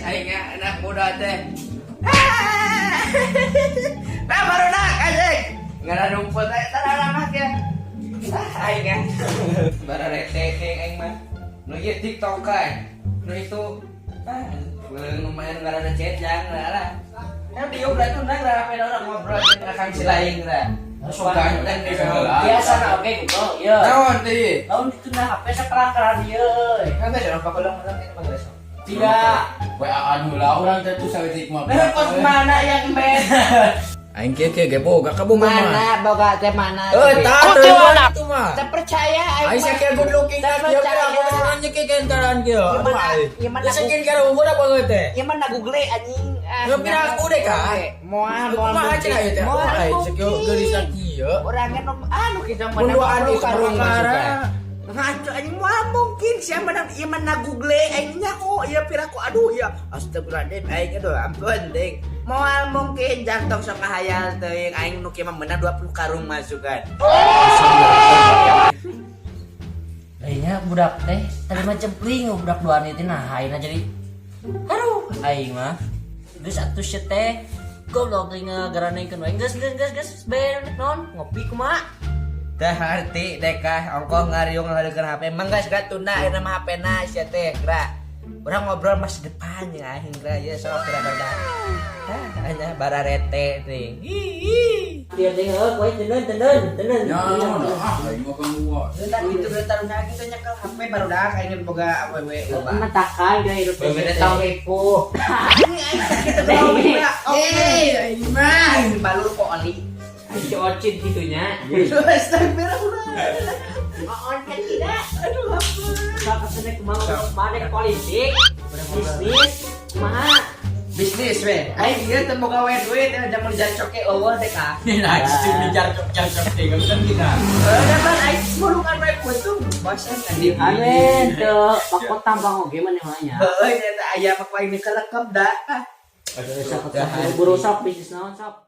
aing anak muda teh. Nah baru nak anjing. Ngara rumput aja tarara mah ya. Aing bara rete aing mah. Nu ieu TikTok kan. Nu itu lumayan ngara ada chat yang lah. Yang dia udah tuh nang rame orang ngobrol dengan si lain lah. Suka dan biasa na oke Google. Iya. Naon teh? Naon itu na HP seperangkat dia. Kan teh orang pakolong orang ini mah geus. Tidak. WA-an heula urang teh tuh saeutik mah. Nah, kos mana yang men? Aing kieu ge boga ka boga mah. Mana boga teh mana? Tah itu mah. Tak percaya Aing sakit good looking dah kieu kira aku seorang jeung kekentaran kieu. Aduh ai. Geus saking kira umur apa geus teh? Ieu mah Google anjing. Nggak pira aku deh kan. Moal Kumaha cenah ieu teh? Ai sakit geulis kieu. Urangnya anu kita mah Munduan di karung ngaco anjing moal mungkin sia menang ieu mah Google aing nya kok ieu pira ku aduh ya astagfirullahaladzim aing aduh ampun ding. Moal mungkin jantung sok kahayal teuing aing nu kieu mah menang 20 karung masukan. Kayaknya budak teh tadi mah cempling budak duaan itu nah ayeuna jadi aduh aing mah geus atuh si teh goblok teh ngagaranekeun wae geus bener non ngopi kumaha Teh arti dekah ongkoh ngariung ngadakeun HP manggas gatuna ayeuna mah HP-na sia teh geura. Urang ngobrol masa depan ya aing geura ye sok geura bada. Hanya bara rete teh. dia teh koe tenen Ya, aing mah keluar. Itu bertarungnya kita nyekel HP baru dah aing boga awewe loba. matakan dia hidup Beda tahun itu. Aing mah balur kok oli. si ocit gitunya Astagfirullah. on kan tidak aduh apa kesana kemana politik bisnis kumaha Bisnis we. Aing ieu teu boga we duit aja mun jacoke eueuh teh ka. Nah, cumi jarcok teh kan kita. Dapat aing mulungan we kuntung bosan anjing. amin tuh pakot tambang oge mana namanya Heuh eta aya mah aing kelekep da. buru sok bisnis naon sok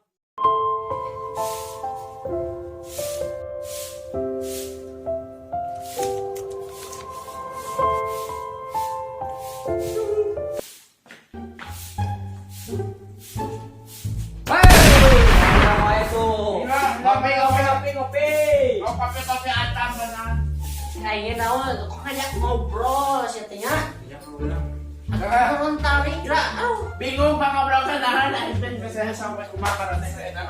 Ngopi. Oh, kopi atam benar. kayaknya naon kok ngajak ngobrol sih tanya turun tali kira Bingung Pak ngobrol kenalan aing bisa sampai kumaha teh enak.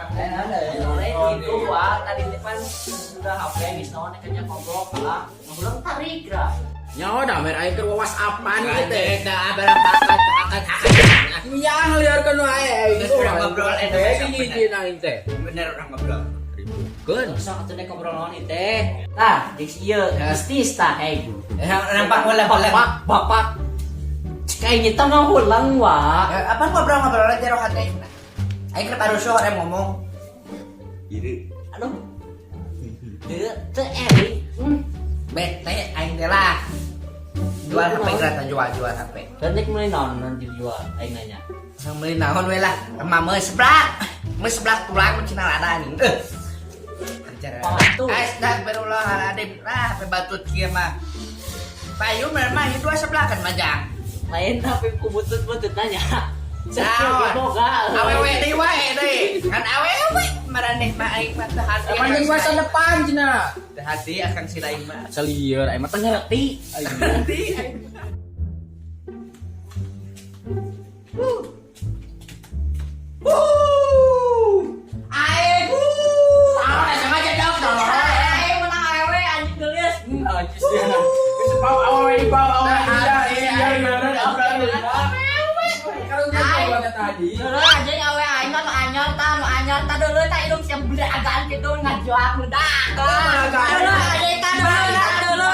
itu wah tadi depan sudah HP geus naon kayaknya ngobrol kalah ngobrol tarik kira Nyawa dah mer aing keur WhatsApp-an ieu teh. Eta barang pakat. Ya ngeliarkeun wae aing. Terus ngobrol eta Ini aing teh. bener orang ngobrol. Keun. sok atuh dek ngobrol naon ieu teh tah geus ieu bisnis tah Nampak bola-bola. bapak kayak gitu ngulang wah Apa ngobrol aja roh hati. Aing keur baru sore ngomong. Iri. aduh teu erik Bete aing teh lah. Jual HP gratis jual HP. dan nek mulai naon nanti dijual aing nanya Sang beli naon we lah. Emah meuh seblak. Meuh seblak tulang cina lada anjing. Patu. Astagfirullahaladzim. HP batut kieu mah. Payung mah itu sebelah kan majang. lain tapi ku butut-butut nanya Naon? boga Awewe deui wae deui. Kan awewe maraneh mah aing mah teu hati. Panjang masa depan cenah. Teu hati akan si lain mah. Selieur aing mah teu ngerti. Nanti. Aing. Sengaja dong dong. aing menang awewe anjing geus Najis dia. Geus bawa awewe di bawah tadi. dulu anjing awewe aing nu anyar tah dulu tah hidung siap beragaan gitu ngajuak budak dulu anjing tah dulu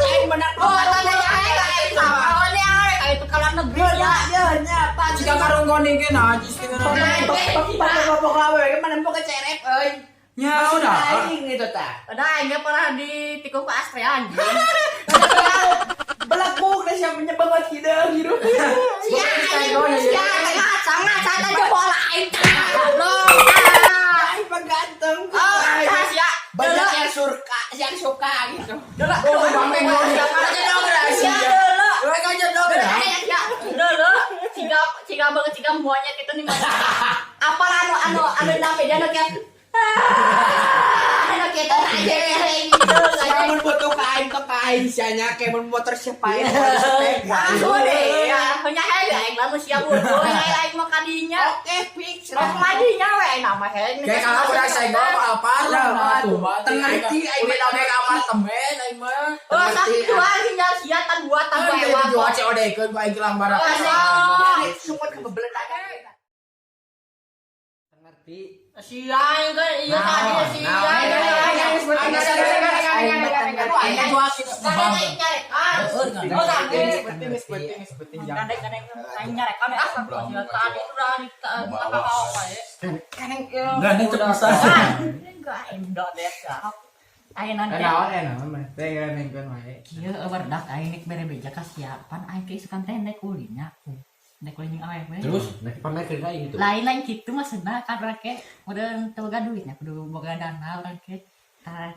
Aing bener. oh tadi aing oh ini aing itu kalau negeri ya Jika karung koning ke najis ke Bapak awewe mana mau kecerep euy. Ya udah. Aing itu tah. udah aing pernah ditikung ke Astrea anjing Belakuk dah siapa nyebangat hidup. sia anjing sia sangat bola aing lo Aing peganteng. oh sia Banyak yang suka gitu. dulu Bangeng aja dong rahasia dulu Mereka aja dong. ya ciga banget ciga monyet itu nih mana. Apa anu namanya dia anak yang anak kita aja gitu. Kamu butuh kain sianya kayak motor siapa ya? Aku deh ya, punya aing lah sia butuh aing mah kadinya. Oke, fix. Rok madinya we nama aing. Kayak kalau udah saya ngomong apa lah tuh. Ngerti aing udah udah apartemen aing mah. Oh, sakit jual tinggal sia tan buat tan Kan ewa. jual COD ke gua aing kelang barang. Semua kebebelan aja. Ngerti. Sia aing kan iya tadi sia. Gandeng terusan. Iya, berdak aing nek mere beja kasiapan aing ke isukan teh nek ulinya. Nek ulinya awewe we. Terus nek pernah ke lain itu. Lain-lain kitu maksudna karena ke udah teu boga duitnya kudu boga dana urang ke.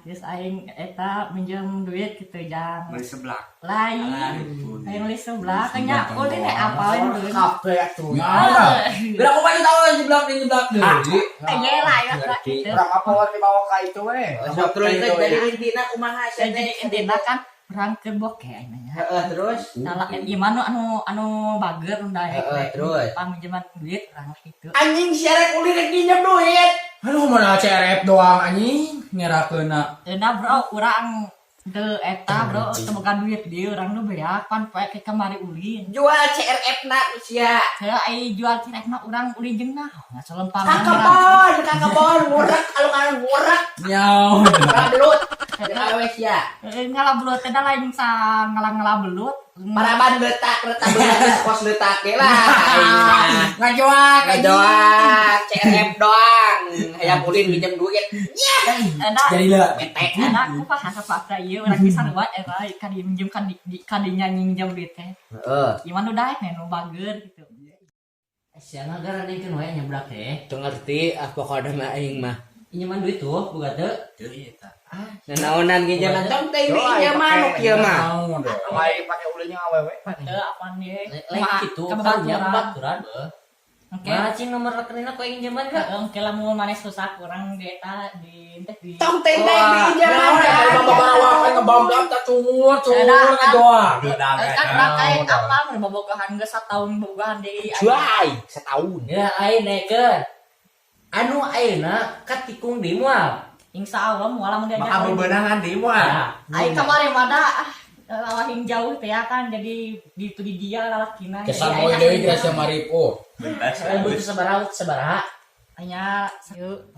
Terus aing eta minjem duit kitu jang. Beli sebelah. Lain. Aing nulis sebelah kanya ulin apalin duit. Kabeh tuh. Ya. Bila aku pengen tahu jeblak deui. Kaya lain lah kitu. Urang apa warna bawa ka itu we. Terus itu dari intina kumaha sia Jadi intina kan urang keur bokeh aing nanya. Heeh, terus. Salah gimana anu bager udah terus. paminjaman duit urang kitu. Anjing siarek uli rek pinjam duit. Aduh mana CRF doang anjing ngerakeuna. Euna bro urang teu eta bro teu boga duit dieu urang nu beak pan poe ke kamari ulin. Jual CRF na sia. Saya ai jual cirek mah urang ulin jeung naon ngasolon Kakebon, ngurak alung-alung ngurak. Nyau. Belut. Awe sia. Ngalabelut teh da lain sa ngalang-ngalabelut. Paraban letak belut kos letak ge lah. Ngajoak Ngadoak CRF doang. Hayang ulin pinjam duit. Enak. Jadi lah. Enak ku pahasa fakta ieu urang bisa lewat eta kadi minjem kadinya nyinjem duit teh. Heeh. Gimana udah nu bager gitu. Siana garanekeun wae nyeblak teh. Teu ngerti pokona mah aing mah. Pinjaman duit tuh boga teu? Teu eta. Naonan ge jaman tong teh pinjaman nu kieu mah. Wae pake ulinya awewe. Teu apaan dia. Lain kitu karunya baturan beuh. Oke. Macing nomor rekeningna ku aing pinjaman ka. Oke lah mau manis susah kurang di eta di teh di. Tong teh pinjaman. Bawa ngebambam tak cungur ngadoak. Kan urang kain apa berbobogahan geus sataun bobogahan di Juai setahun. Ya aing nekeun. Anu ayeuna katikung di moal. Insyaallah moal mun diajak. Maka bebenangan di moal. Aing kemarin mada lawahing jauh teh ya kan jadi di itu di dia lalakina. Kesan poe deui grasa maripo. Butuh sabaraha? Hanya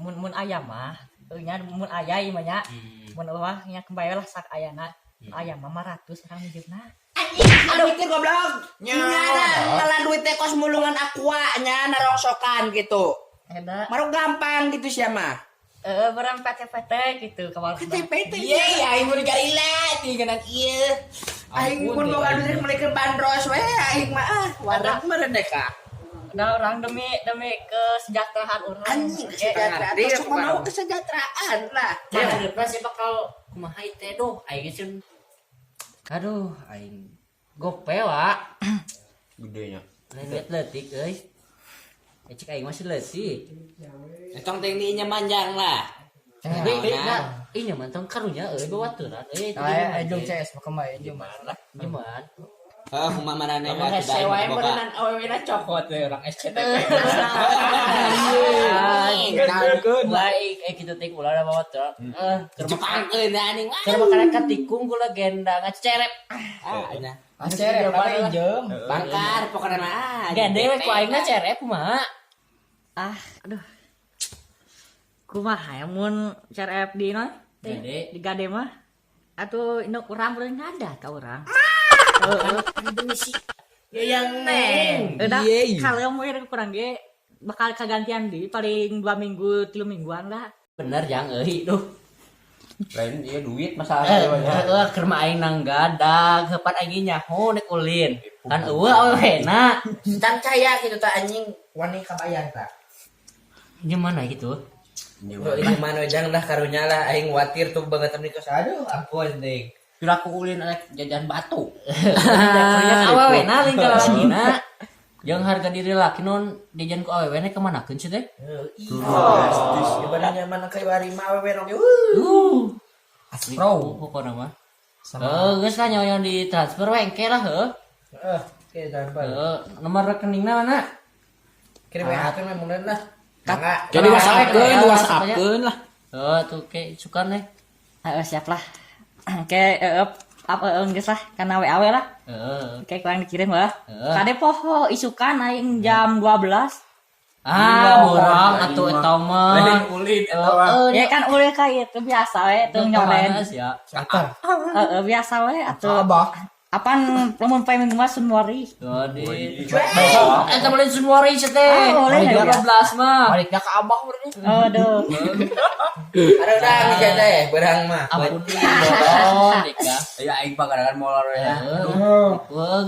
mun ayam mah nya mun aya ieu mah nya. Mun eueuh nya kembali lah sak ayana. Ayam mah 500 urang minjemna. Aduh mikir goblok. Nyana ngalan duit teh kos mulungan aqua nya narongsokan gitu. Eta Maruk gampang gitu sia mah. barang PT gitu kawan. Iya ya aing mun garila tinggalan ieu. Aing mun boga duit mulikeun bandros we aing mah wadah mereneka. Udah orang demi kesejahteraan orang. Anjing kesejahteraan. Sok mau kesejahteraan lah. Ya depan sih bakal kumaha teh doh aing geus. Aduh aing gope wa. Gedenya. Lain liat leutik euy. Cek aing masih leutik. Tong teh nya manjang lah. Ini nyaman tong karunya euy bawaturan euy. Jeung CS kemae jeung Lah nyaman. Kumaha marane Emang sewa berenang awewena cokot we urang SCTP. Baik, kita teh ulah da bawaturan. Jepang anjing. Keur makanan katikung kula genda ngacerep. Nya. Acerep pinjem. Bangkar pokona mah. Gede we ku aing cerep kumaha? Aduh. Kumaha ya mun cerep di non? Gede. Di gade mah. Atuh induk urang beurang ngada ka urang. Ya yang neng. Udah kalau mau kurang ge bakal kagantian di paling 2 minggu 3 mingguan lah. Bener yang euy duh. Lain ieu duit masalah Keur mah aing nang gadag, heupan aing nyaho nek ulin. Kan eueuh awena. Tan caya gitu tah anjing wani kabayang tah. Gimana gitu? Ini mana jang dah karunya lah aing watir tuh banget ni kos aduh ampun ding. Kira aku ulin rek jajan batu. Karunya awena lingkar lagina. Yang harga diri laki non dijan ku awewe nya kemanakeun sih teh? Ibaratnya mana kayak bari mah awewe oge. Asli pro pokokna mah. Geus lah nyawa yang ditransfer we engke lah heuh. Oke, transfer. Nomor rekeningna mana? Kirim WA kan memang lah. Kat. Jadi WhatsApp-keun lah. Tuh ke sukan nih. Siap lah. Oke, apa geus lah kana WA we lah. Oke, kurang dikirim lah. Kade poho isukan aing jam 12. Murang atuh eta mah. Lain kulit Ya kan ulih ka itu biasa we teu nyolen. Ya. Biasa we atuh. Abah. Apaan lamun poe minggu mah sunwari. Jadi. Eta beli sunwari teh. Boleh, 12 mah. Baliknya ke Abah berarti. Aduh. Ada udah bisa teh, berang mah. Ampun nikah. Ya aing pagaragan molor ya.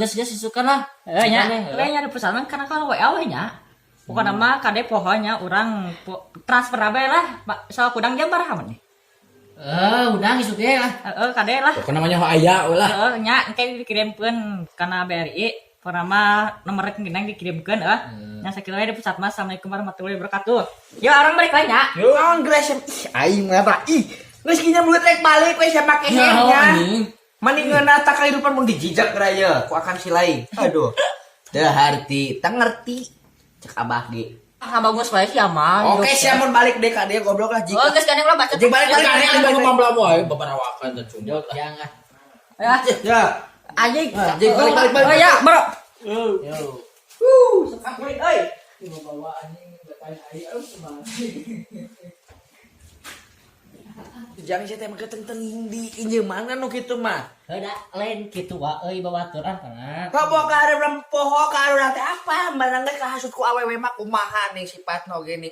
Geus isukan lah. Nya, nya ada pesanan karena kalau WA we nya. Pokoknya mah kade pohonya orang transfer abe lah. Soal kudang jam baraha mah nih? Udah isuk ge lah. Kade lah. Pokoknya namanya aya ulah. Nya engke dikirimkeun kana BRI. Pokoknya mah nomor rekening dikirimkeun Nya sakitu we di pusat mas. Assalamualaikum warahmatullahi wabarakatuh. Yo orang balik lah nya. Yo anggres aing mah geus kinya mulut rek balik we sama kehenya. Mendingan tak kehidupan mun dijijak raya ku akan silai. Aduh. Teu harti, teu ngerti. Cek Abah ge. Bagus bae sih aman. Oke, sia mun balik deh ka dia goblok lah jika. Geus kadang lah baca. Jeung balik ka ngomong wae babarawakan teh cuma. Jangan. Ya. Anjing. Jeung balik. Oh ya, bro. Yo. Sepak kulit euy. Bawa anjing batain ai Jangan saya teh make teng-teng di injeu mana nu kitu mah. Heuda lain kitu wa euy babaturan kana. Kaboh ka hareup poho ka hareup teh apa? Barang teh kahasut ku awewe mah kumaha nih sifatna oge nih.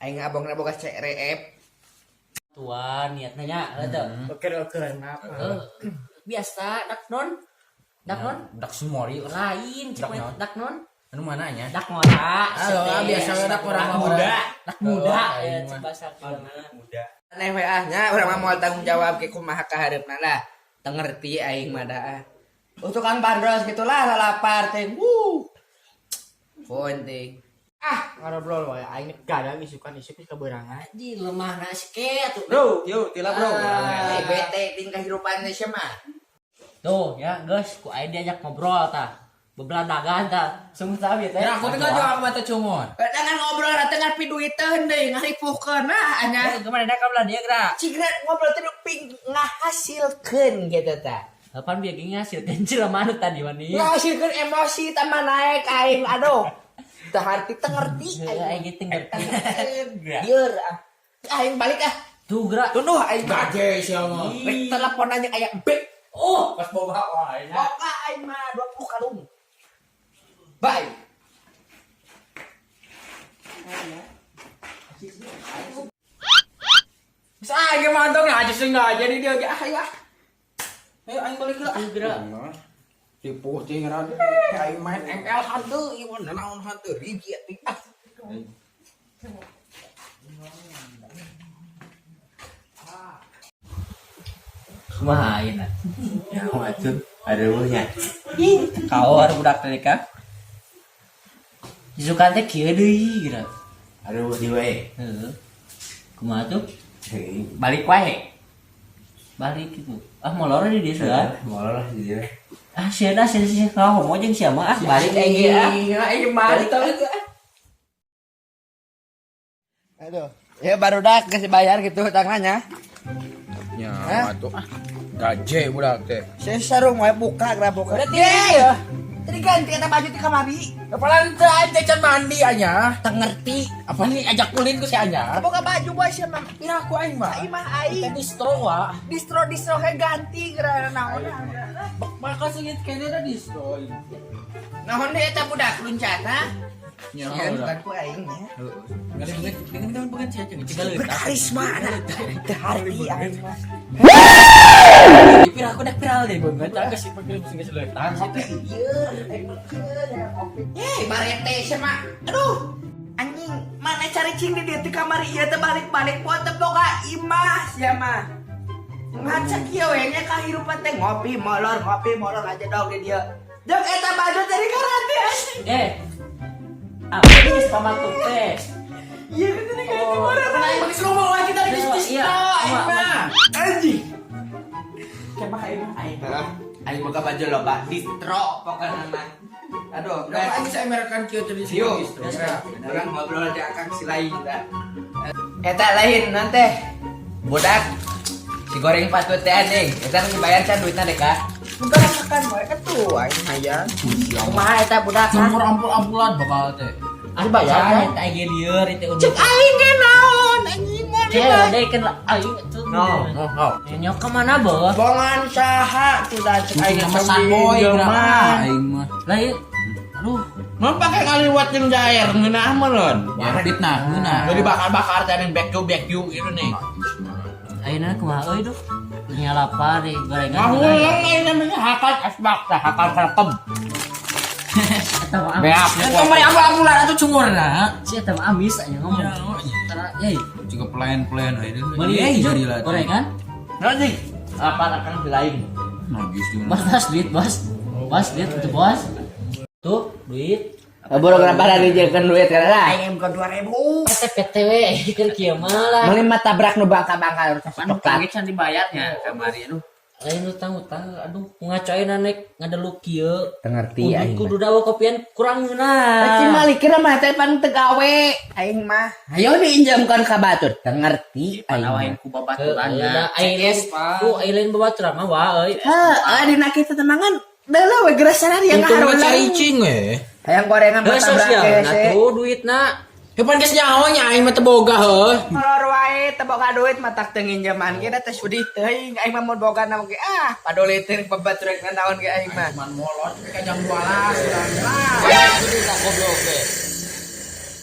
Aing abongna boga CRF. Tuan niatna nya teu. Oke-oke apa? Biasa dak non. Dak sumori Lain cek dak non. anu mana nya? Dak ngora. Halo, biasa we dak urang muda. Dak muda ya cek bahasa muda. Aneh WA nya urang mah moal tanggung jawab ke kumaha ka hareupna lah. Teu ngerti aing mah da. Utukan bandros gitulah lalapar teh. Poin teh. Ngarobrol wae aing gadang isukan isuk ka beurangan. Di lemah nasi ke atuh. Bro, yuk tila bro. Bete ting kehidupan Indonesia mah. Tuh ya guys, ku aya diajak ngobrol tah. Beberadagan tah. Sungguh sabi teh. Ya aku tengah jawab mata cumon. Dengan ngobrol tengah piduiteun deui ngaripukeun anya. Kemana dah kabelah dia gerak. Cigra ngobrol teh ping ngahasilkeun gitu tah. Apaan biar ngasilkeun jelema anu tadi wani. Ngahasilkeun emosi tambah naik aing aduh. Teu harti teu ngerti Aing gitu ngerti. Bieur aing balik Tuh gerak. Tunduh aing gaje sia mah. Rek telepon aja aya bek. Oh, pas boga wae. Boga aing mah 20 kalung. Bye. Bisa aja mantong ya aja sih nggak jadi dia aja. Ayo aing balik lah. Gerak. Tipu tinggal aing main ML hantu ieu naon hantu rigi atuh. Kumaha ayeuna? Ya waduh, ada ruhnya. Kau harus budak teh ka. Isukan teh kieu deui gerak. Ada ruh di wae. Heeh. Kumaha tuh? Balik wae. Balik gitu. Molor di dieu seueur. Molor lah di dieu. Sia kau homo jeung sia mah balik aing ge Aing balik teh. Aduh. Ya baru dah kasih bayar gitu tangannya. Ya, atuh gaje budak teh. Saya sarung wae buka geura buka. Berarti ya. Tadi ganti eta baju di kamari. Kepala teh aing can mandi anya. Teu ngerti. Apa nih ajak kulin ku si anya? Boga baju bae sia mah. Ira aku aing mah. Aing mah aing. Teh distro wa. Distro he ganti geura naon. Maka segit kene da distro. Naon deui eta budak luncana? Nya Ya bukan ku aing nya. Dengan bukan sia jeung ciga Berkarisma ada. Teu harti aing mah. Dipira aku dak viral deh banget. Cak sih pakai geus leutan situ. Barete sia mah. Aduh. Anjing, mana cari cing di dieu teh kamari ieu teh balik-balik poe teh boga imah sia mah. Ngaca kieu we nya kahirupan teh ngopi molor aja dog di dieu. Jok eta baju dari karate anjing. Apa ini pembantu teh? Iya betul nih kayak Oh, gimana? pernah Aing pakai slow mo kita di bisnis. Iya, Aing iya. mah. Anjing. Kayak pakai aing. Aing buka baju lo, Pak. Distro pokoknya mah. Aduh, Kenapa aing saya merekan kieu tadi sih? Yuk, orang ngobrol aja akang si lain dah. Eta lain nanti. Budak si goreng patut teh anjing. Eta nu dibayar can duitna deh, Kak. Bentar makan wae atuh aing hayang. Kumaha eta budak? Nomor ampul-ampulan bakal teh. Anu bayar eta ge lieur itu Cek aing ge naon anjing mah. Deh kan aing itu. No. Nyok kemana bos? Bongan saha tuh dah cek aing Pesan boy mah aing mah. Lah ieu. Aduh, Mun pake ngaliwat jeung jair ngeunah mah lon. Ya fitnah, geuna. Jadi bakar-bakar teh yang back you gitu nih. ayeuna kumaha euy duh? Nya lapar di gorengan. Ngahulang ini namanya hakal asbak tah hakal sarkem. Eta mah Beak. amis. Kemarin ambulan atuh cungurna. Si eta mah amis aya ngomong. Tara euy, Juga plan-plan aja. meuli jadi lah. gorengan. Nanti apa akan dilain? Nagis juga. Bos duit bos. Bos duit itu bos. Tuh, duit. Boro kenapa dijieun duit kana lah? Aing bukan 2000. PT we keur kieu mah lah. Meuli mah tabrak nu bangka-bangka Anu coklat. kaget can dibayarnya kamari aduh. Lain utang-utang aduh ngacoina naik ngadeluk kieu. Teu ngerti aing. Kudu dawa kopian kurang Cing geuna. malikir mah teh pan teu gawe. Aing mah hayo diinjamkan ka batur. Teu ngerti aing. Aing ku babaturanna. Aing lain babaturan mah wae euy. Heeh, dina kitu teh mangan deuleuh we gerasan dia Untung ngaharulang. cari cing we. Hayang gorengan Geus matabrak sosial hese. tuh duitna. Hepan geus nyaho nya aing mah teu boga heuh. Molor wae teu boga duit mah tak teu nginjaman ge da teh sudi teuing aing mah mun boga na ge padoli teh babaturan naon ge aing mah. Man molot ka jam 12 urang. Goblok we.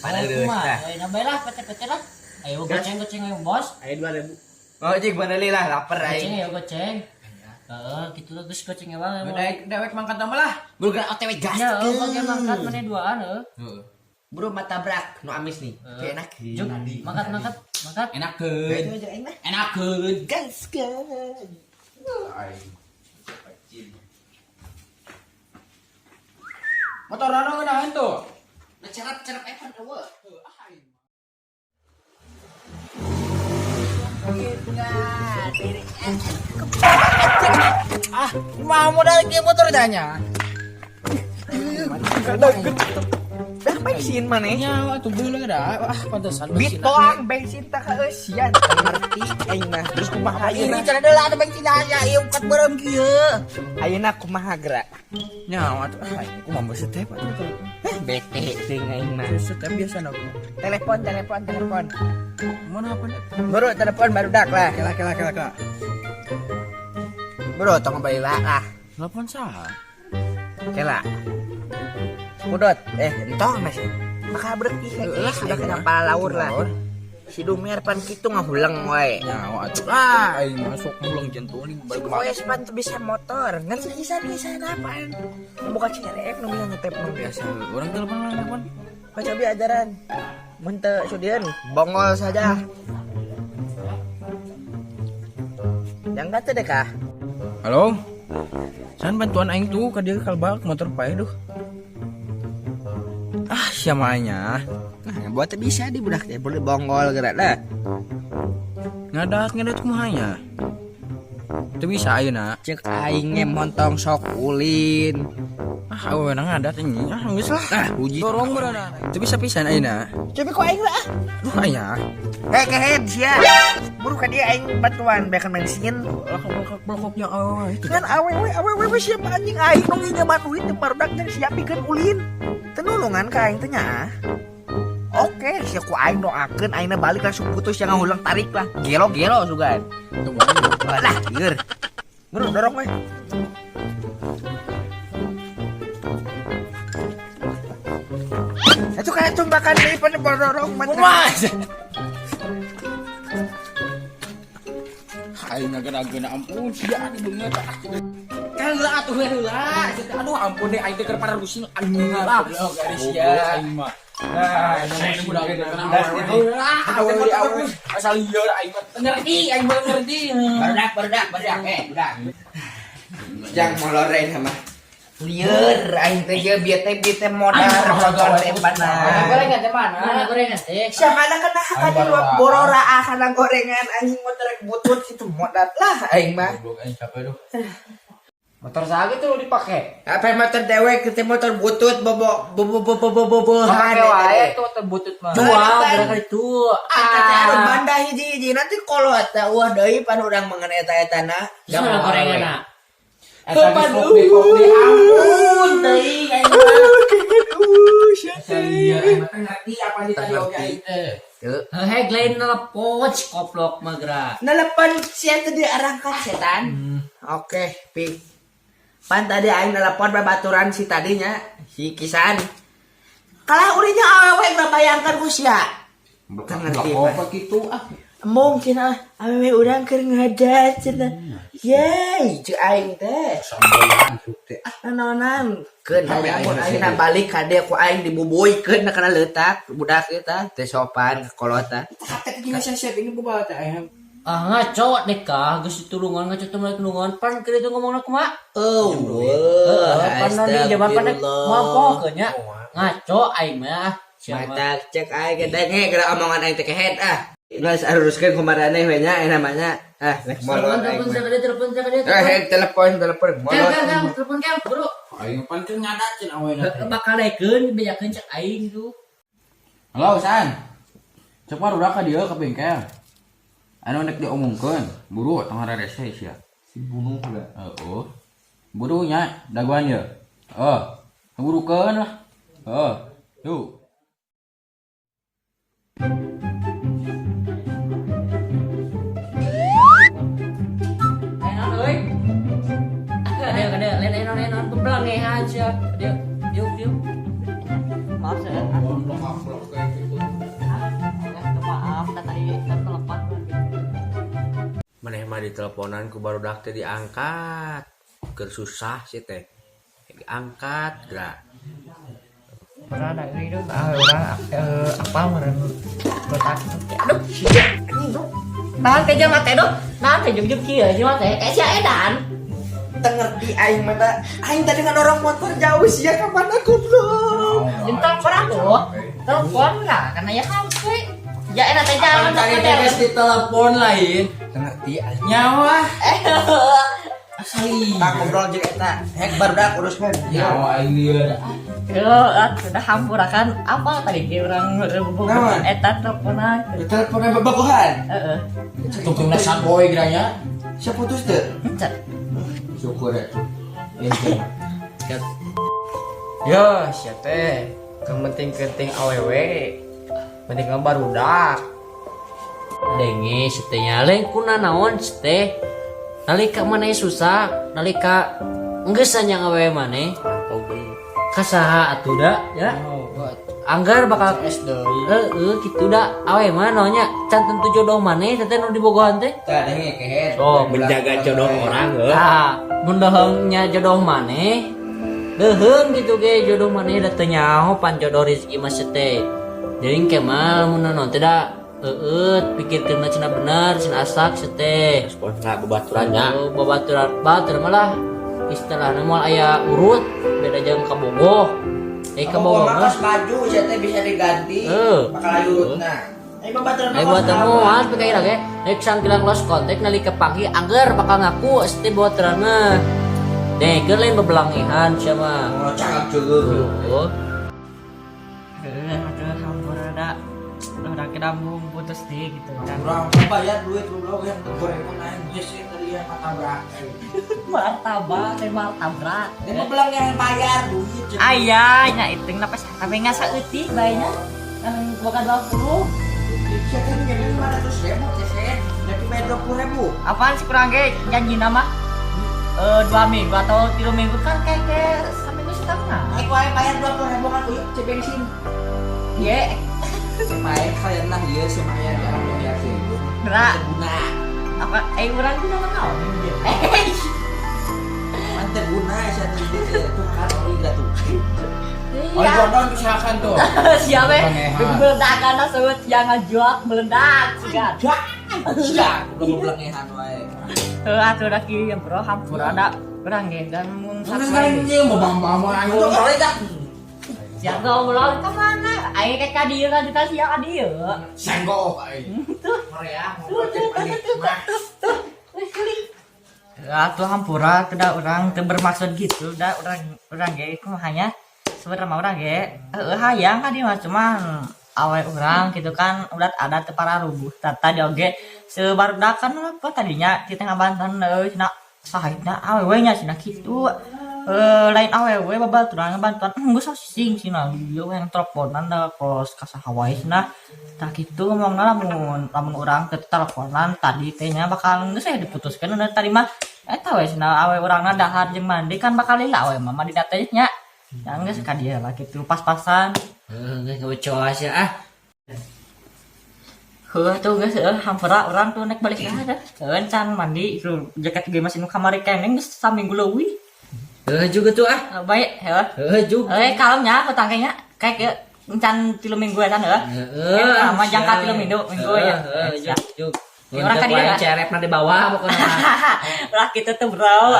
Pada deus tah. Ayo nambah lah PT lah. Ayo goceng ayo bos. Ayo 2000. Oh jig beneuli lah lapar Goceng aing. ayo goceng. Heeh, kitu lah geus goceng wae. Dewek mangkat tambah lah. Bulgar OTW gas. Ya, bagian mangkat mana duaan Heeh. Bro matabrak nu amis nih. Teu enak. Juk, mangkat. Enakeun. Ayo aing mah. Enakeun. Gaskeun. Motor nano ngeunahan tuh. Cerap-cerap Evan eueuh. Mau modal ke motor tanya. Dah bensin mana? Ya, atuh beula da. Pantesan Bitoang bensin tak keeusian. Ngerti aing mah. Terus kumaha Ini ayeuna? cara deula ada bensin aja ieu kat beureum kieu. Ayeuna kumaha geura? Nya, atuh aing ku mah beuseuh teh atuh. Bete teuing aing mah. Beuseuh teh biasa na. Telepon. Mana apa nih? Bro, telepon baru dak lah. Kela. Bro, tong baheula lah. Telepon saha? Kela. Mudot, entong masih. Maka berarti lah sudah kena pala laur lah. Si Dumiar pan kitu ngahulang wae. Ya, atuh aing masuk mulang jantung ini balik Kowe pan teu bisa motor. Ngan sisa-sisa apaan? Buka cerek nu bisa ngetep nu biasa. biasa. Orang telepon. Baca bi ajaran. Mun teu sudian bongol saja. Yang kata deh kah? Halo? San bantuan aing tuh ka dieu kalbak motor pae duh. Siamanya. Nah, buat teu bisa di budak teh boleh bongol gerak dah. Ngadat kumahanya. Teu bisa ayeuna. Cek aing ge montong sok ulin. Awewe ngadat anjing. Geus lah. Uji dorong beurana. Teu bisa pisan ayeuna. Coba kok aing lah. Duh aya. Kehead sia. Buru ka dia aing bantuan bekan bensin. Blokoknya awewe itu. Kan awewe siapa anjing aing nu nginjaman duit teh barudak jeung siapikeun ulin. Tenulungan ka aing teh nya. Oke, sia ku aing doakeun aingna balik langsung putus yang ngulang tarik lah. Gelo sugan. Lah, lieur. Buru dorong we. Itu kayak tumbakan deui pan dorong mah. Aing ngagena ampun sia anu beungeut. Heula atuh heula. Aduh ampun deh aing teh keur pararusin anjing lah. Garis ya. Aing mah. Nah, ini udah asal lieur aing mah ngerti, aing mah ngerti. Barudak budak. Jang molor mah. lieur aing teh ye bieu teh modal motor teh Mana gorengan teh mana? Mana gorengan teh? sama ada kena hakanya borora kana gorengan anjing motor butut itu modal lah aing mah. Motor saha tuh dipake? Apa motor dewek teh motor butut bobo Pake wae tuh terbutut mah. Jual gara itu. Anu banda hiji-hiji nanti kolot teh wah deui pan urang mengenai eta-etana. Sama gorengan. Ampun deui aing mah. Ngerti apa tadi oge aing teh. Heh, lain telepon koplok mah gerak. Nelpon sia teh diarangkan setan. Oke, pik. Pan tadi aing nelpon babaturan si tadinya, si Kisan. Kalah urangnya awewe ngabayangkan ku sia. Bukan ngerti apa gitu ah. Mungkin awewe urang keur ngadat cenah. Yeay, ceu aing teh. Samboyan teh. Nanonan keun aing balik kade ku aing dibubuikeun kana leutak budak eta teh sopan kolota. Kata gini saya ini bubawa teh aya. Ngaco deh kah, geus ditulungan ngaco teh mulai tulungan pan keur itu ngomongna kumaha? Pan di zaman pan mampokeun nya. Ngaco aing mah. Mata cek aing denge geura omongan aing teh kehead ah. Geus aruruskeun kumaraneh we nya namanya. Nek molot aing. Telepon molot. Telepon ke bro. Aing pan teh ngadaceun aweuna. Bakal dekeun bejakeun cek aing tuh. Halo San. Cek barudak ka dieu ka bengkel. Anu nek diomongkeun, buru tong rarese sia. Si bunuh heula. Heeh. Buru nya daguan ye. Burukeun lah. Yuk. Enon euy. Kada lain enon bebelang aja. Diuk. Maaf saya. Maaf tadi telepon. Maneh mah diteleponan ku barudak teh diangkat. Keur susah sih teh. Diangkat gerak. Pernah ada itu orang apa meren betak. Aduh, nahan ke jam mate do. Nahan ke jam kieu jam mate. Si edan. Teu ngerti aing mah aing tadi ngadorong motor jauh sia ka mana goblok. Jentang pernah tuh. Telepon enggak karena ya sampai. Ya enak teh jalan Tadi terus ditelepon lain. Teu ngerti aing. Nyawa. Asli. Tak ngobrol jeung eta. Hek barudak uruskeun. Nyawa aing lieur. Yo, sudah hampurakan apa tadi ke orang Naon? eta teleponan. Teleponan babagohan. Heeh. Tukungna samboy geranya. Sia putus teu? Cet. Syukur atuh. Yo, siapa? Kepenting awewe. Penting barudak. Denge setenya lain kuna naon teh. Nalika maneh susah, nalika geus sanyang awewe maneh. Kasaha atuh da ya. Anggar bakal kitu da awewe mah naonnya can tentu jodoh maneh teh nu dibogohan teh. Tah denge kehead. Oh, menjaga jodoh orang Nah, mun dahengnya jodoh maneh, deheung gitu ge jodoh maneh da teu nyaho pan jodoh rezeki mah teh. Jadi ke mah mun naon teh da pikirkeun cenah bener, cenah asak teh. Respon ka babaturannya. Oh, babaturan malah istilahna moal aya urut beda jeung kabogoh. Kabogoh mah baju sia teh bisa diganti. Bakal urutna. Babaturan buat temuan pakai lagi. Nek sangkilang lost contact nalika pagi angger bakal ngaku esti babaturan mah. Deh, keur lain bebelangihan sia mah. Oh, cakap jeung. Oh. Aduh hampur ada. Udah kita mau putus deh gitu kan. Urang bayar duit goblok yang gorengan aing geus tadi yang matabrak. Martabak. Dia mah belang yang bayar duit. Ayah, nya itu kenapa sih? Tapi nggak saeutik bayarnya. Bukan 20. Sia teh minjem 500.000 teh sen. Jadi bayar 20.000. Apaan sih kurang ge janji nama? 2 minggu atau 3 minggu kan kayak seminggu setengah. Aing wae bayar 20.000 kan uyuk cek bensin. Ye, Main kalian lah ieu si Maya jarang bayar sih. berat. Guna. Apa urang juga mau. Mantep guna sia teh tuh kan euy tuh. Oh, jodoh usahakan tuh. Siapa? Pengehan. Meledakan sebut jangan jual meledak sih kan. Sia, udah belangehan wae. atuh dah kieu bro hampura da urang ge dan mun Sekarang ini mau bambang ayo. siang goblok ka mana aing teh ka dieu ka kita sia ka dieu Senggok ayo. atuh hampura teu da urang teu bermaksud gitu da urang ge hanya sebenarnya mah urang ge hayang ka dieu mah cuman awe urang gitu kan udah ada teu para rubuh tata joge sebarudakan apa tadinya kita ngabanten cenah sahidna awewe nya cenah kitu lain awewe babaturan bantuan geus sing cenah ieu yang teleponan da kos ka saha wae cenah tah kitu ngomongna lamun urang teu teleponan tadi teh nya bakal geus diputuskeun tadi mah eta we cenah awe urangna dahar jeung mandi kan bakal lila awe mah mandi teh nya yang geus ka dieu lah kitu pas-pasan Geus ngeucoas ya ah. tuh guys, hampura orang tuh naik balik ada. Can mandi, jaket ge masih nu kamari keneng geus saminggu leuwih. Juga tuh ah. Baik, ya. Juga. Kalemnya petangkenya kayak can 3 mingguan heuh. Mah jangka 3 minggu ya. Juga. Orang ka dieu cerep nanti bawah pokoknya. Ulah kitu tuh bro.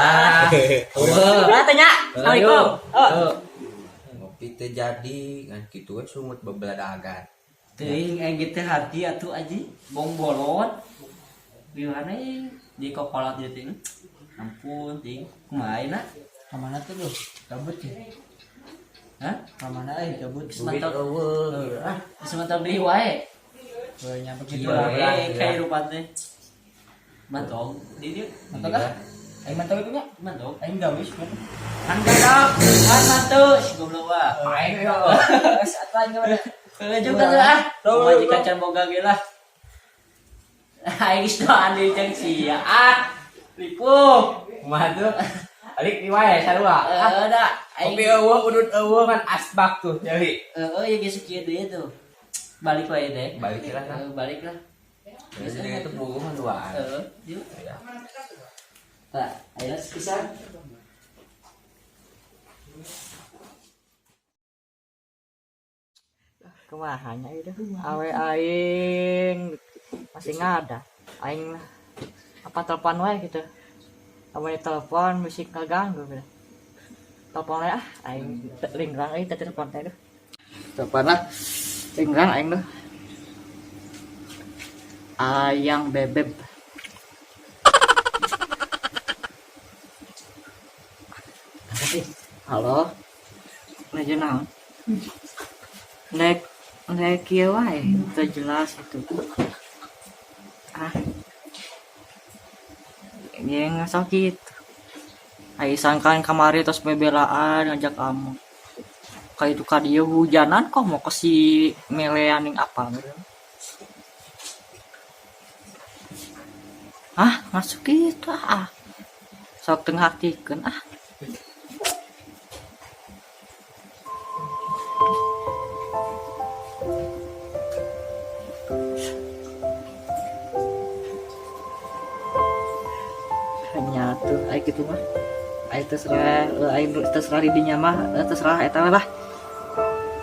Ulah tanya. Assalamualaikum. Ngopi teh jadi kan kitu we sumut bebladagan. Teuing gitu hati atuh aji bongbolon. Gimana di kokolat dia ting. Ampun ting. Kumaha ka mana tuh lu? Cabut ya. Hah? Ka mana cabut sebentar. Ah, sebentar beli wae. Banyak begitu kayak rupat teh. Mantong di dieu. Mantong ah. Aing mantong itu nya? Mantong. Aing gawis. Kan gadok. Kan mantu. Goblok wah. Aing yo. Satuan gimana? Juga tuh ah. Majikan can boga ge lah. Aing geus doan deui jeung sia. Ah. Lipu. Kumaha tuh? Alik di wae sarua. Da. Kopi eueuh udut eueuh kan asbak tuh jadi. Ya geus kieu deui tuh. Balik wae deh. Balik lah kan. Balik lah. Biasanya itu bukan duaan. Yuk. Tak, ayo pisah. Kumahanya itu awe aing masih ngada aing apa telepon wae gitu awe telepon musik kaganggu gitu telepon wae aing lingrang aing teh telepon teh telepon lah lingrang aing tuh ayang bebeb halo najenang nek kieu wae teu jelas itu ah yang sakit ai sangkan kamari tos bebelaan ngajak kamu kayak itu ka dieu hujanan kok mau ke si meleaning apa gitu ah masuk itu ah sok teu ngartikeun ah hanya tuh ayo gitu mah ayo terserah didinya mah terserah eta lah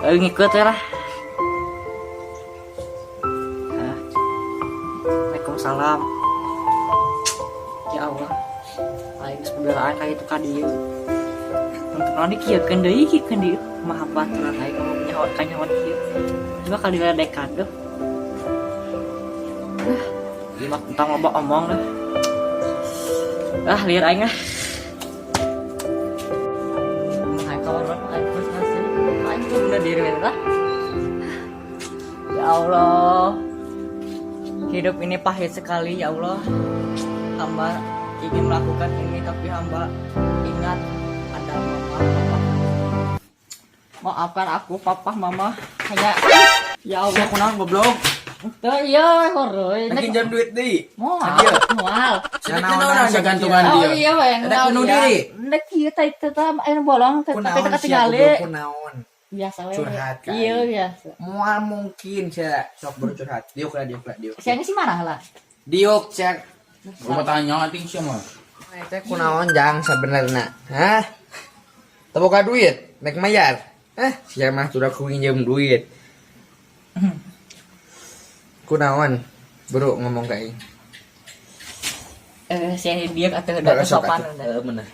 ayo ngikut ya lah Waalaikumsalam ya Allah ayo sebenarnya kayak itu kadieu untuk nanti kieukeun deui kieukeun dieu maha baturan ayo kamu punya kanyawan kieu juga kali ledekan tuh lima tentang loba omong dah lihat aing ah hai kawan aing terus ngasih aing tuh udah diri lah ya Allah hidup ini pahit sekali ya Allah hamba ingin melakukan ini tapi hamba ingat ada mama papa maafkan aku papa mama hanya ya Allah Kunaon goblok? tuh iya horoy Lagi jam duit deui. mual Sedekna naon gantungan oh dia. iya weng Ada kuno diri. nek kieu teh air bolong teh Kunaon sia ketinggali goblok kunaon. biasa we Curhat kan. iya biasa Moal mungkin sia sok bercurhat. Diuk. siangnya sih marah lah Diuk cek. Gua tanya anting sia mah. Teh kunaon jang sabenerna? Hah? Teu boga duit, nek mayar. Sia mah sudah kuinjem duit. Kunaon? Bro ngomong ka aing. si dia atau udah sopan udah. Bener.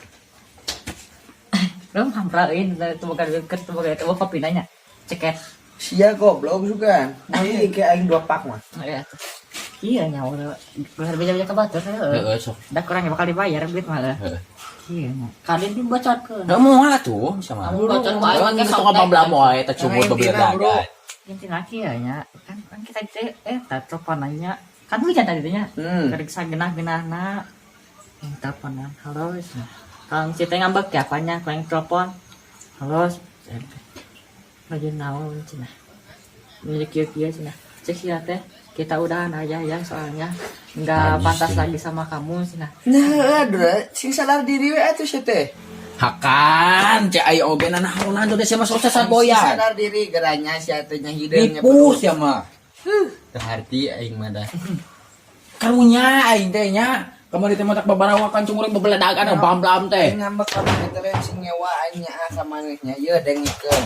Lo hamprain tuh bukan deket tuh bukan itu kopi nanya. Ceket. Sia goblok juga. Ini kayak aing 2 pak mah. Ya. Iya nyawa bener beja ke batur. Heeh, sok. Dah kurang bakal dibayar duit mah. Heeh. Iya. Kadin dibocorkeun. Enggak mau lah tuh sama. Kamu bocor ku aing Kita sok ngablam moal eta cumur beberapa. intina kieu nya kan kita teh telepon nanya kan hujan tadi teh nya keur sagenah-genahna teleponan halo Kang si teh ngambek ya apanya kueng telepon halo lagi naon cenah ini kieu-kieu cenah cek sia teh kita udahan aja ya soalnya nggak pantas lagi sama kamu cenah Nah, ada sing sadar diri we atuh sia teh. Hakan, cek ayo oge naon tuh siapa sok Sing boyan. sadar diri geranya sia teh nya hideungnya Nipus ya mah. Teu harti aing mah dah. Karunya aing teh nya. Kamari teh mah tak babarawakan cumur bebeledagan bam-bam teh. Aing ngambek ka maneh sing nyewa aing nya ka manehnya ieu dengikeun.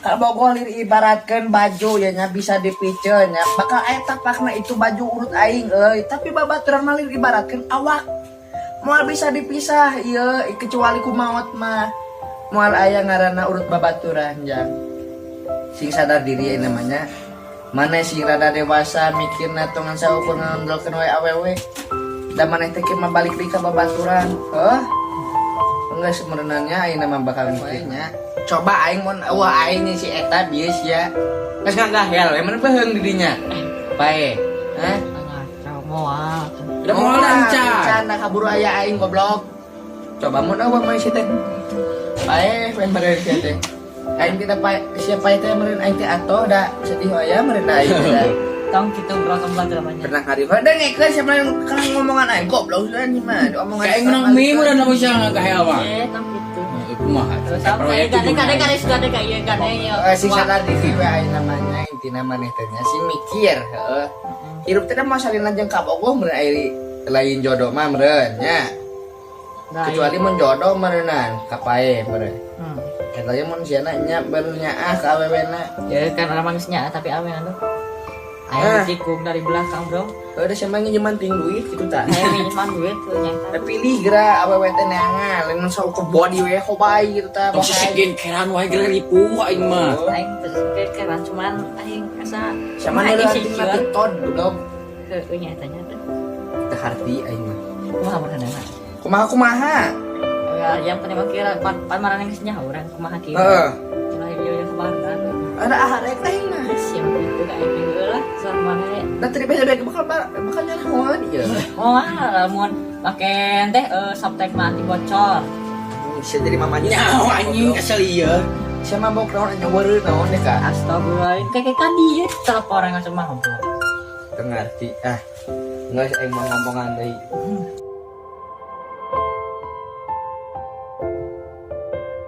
Bogolir ibaratkan baju ya nya bisa dipiceun nya bakal aya tapakna itu baju urut aing euy tapi babaturan malir ibaratkan awak moal bisa dipisah ieu kecuali ku maot mah moal aya ngaranna urut babaturan jang sing sadar diri namanya mana sing rada dewasa mikirna tongan saukur ngandalkeun wae awewe da maneh teh mah balik deui ka babaturan enggak sebenarnya aing mah bakal mikirnya coba aing mun wah aing si eta bieu sia geus ngagahel emang beheung didinya bae hah ngaco moal Udah mau lancar. Canda kaburu aya aing goblok. Coba mun eueuh mah si teh. Bae we meureun sia teh. Aing kita siapa teh meureun aing teh atoh da sedih aya meureun aing teh. tong kita berantem belajar namanya Pernah kali ada ngeke siapa yang kan ngomongan aing goblok sudah nih mah omongan Kayak menang mie udah nang bisa ngagahel mah. tong gitu Kumaha? terus sampai kadang-kadang sudah ada kayak kadang sing sadar diri we aing namanya intina maneh teh nya sing mikir heeh. Hirup teh mah salina jeung kabogoh meureun aya lain jodoh mah meureun nya. Kecuali mun jodoh meureunnan kapae meureun. Eta ge mun siana nya baru nyaah ka awewena. ya kan orang manusia tapi awe anu ayo tikung dari belakang bro Udah sama ngejemanting duit gitu tak. ayo minjeman duit tuh nyata Pilih geura awewe teh neangan lain sok ke body we hobay gitu ta. Tong sesegen keran wae geura ripuh aing mah. aing terus keran cuman aing asa Sama aing ada sih nanti ton goblok. ke nyatanya tuh Teu harti aing mah. kumaha berenang Kumaha. yang penting mah kira pan marana geus nyaho urang kumaha kieu Heeh. ulah ieu kebaran Ada aharek teh mah. siap itu kayak gitu lah sama Da tadi beda bakal nyanaon ieu. oh lamun make teh softtek mah anti bocor Bisa jadi mamanya. Nyaho anjing asal ieu. Sama bok naon nya weureun naon deh ka. astagfirullah kayak kadi ya telepon orang cuma ngobrol Teu ngarti. Enggak aing mau ngomongan deui.